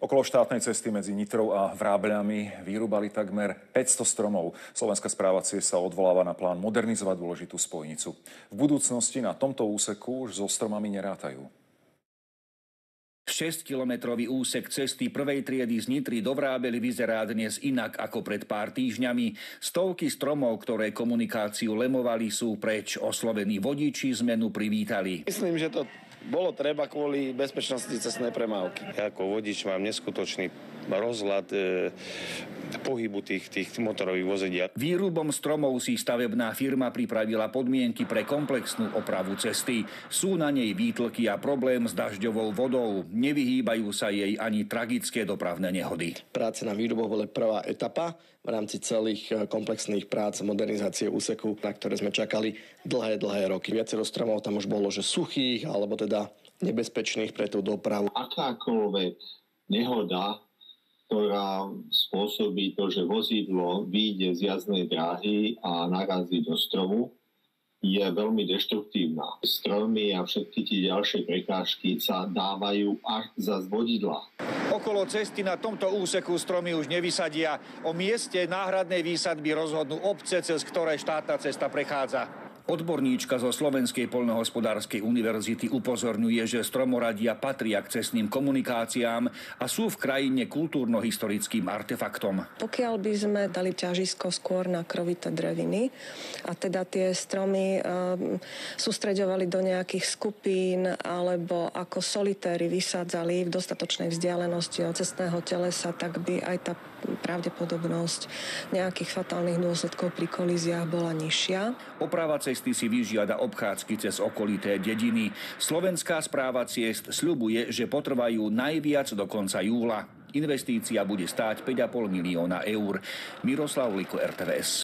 Okolo štátnej cesty medzi Nitrou a Vrábeľami vyrúbali takmer 500 stromov. Slovenská správa ciest sa odvoláva na plán modernizovať dôležitú spojnicu. V budúcnosti na tomto úseku už so stromami nerátajú. 6-kilometrový úsek cesty prvej triedy z Nitry do Vrábely vyzerá dnes inak ako pred pár týždňami. Stovky stromov, ktoré komunikáciu lemovali, sú preč. Oslovení vodiči zmenu privítali. Myslím, že to bolo treba kvôli bezpečnosti cestnej premávky. Ja ako vodič mám neskutočný rozhľad pohybu tých motorových vozidiel. Výrubom stromov si stavebná firma pripravila podmienky pre komplexnú opravu cesty. Sú na nej výtlky a problém s dažďovou vodou. Nevyhýbajú sa jej ani tragické dopravné nehody. Práce na výruboch bola prvá etapa v rámci celých komplexných prác modernizácie úseku, na ktoré sme čakali dlhé roky. Viacero stromov tam už bolo, že suchých, alebo teda nebezpečných pre tú dopravu. Akákoľvek nehoda, ktorá spôsobí to, že vozidlo vyjde z jazdnej dráhy a narazí do stromu, je veľmi deštruktívna. Stromy a všetky tie ďalšie prekážky sa dávajú až za vodidla. Okolo cesty na tomto úseku stromy už nevysadia. O mieste náhradnej výsadby rozhodnú obce, cez ktoré štátna cesta prechádza. Odborníčka zo Slovenskej poľnohospodárskej univerzity upozorňuje, že stromoradia patria k cestným komunikáciám a sú v krajine kultúrno-historickým artefaktom. Pokiaľ by sme dali ťažisko skôr na krovité dreviny a teda tie stromy sústreďovali do nejakých skupín alebo ako solitéry vysádzali v dostatočnej vzdialenosti od cestného telesa, tak by aj tá pravdepodobnosť nejakých fatálnych dôsledkov pri kolíziách bola nižšia. Oprava cesty si vyžiada obchádzky cez okolité dediny. Slovenská správa ciest sľubuje, že potrvajú najviac do konca júla. Investícia bude stáť 5,5 milióna eur. Miroslav Liko, RTVS.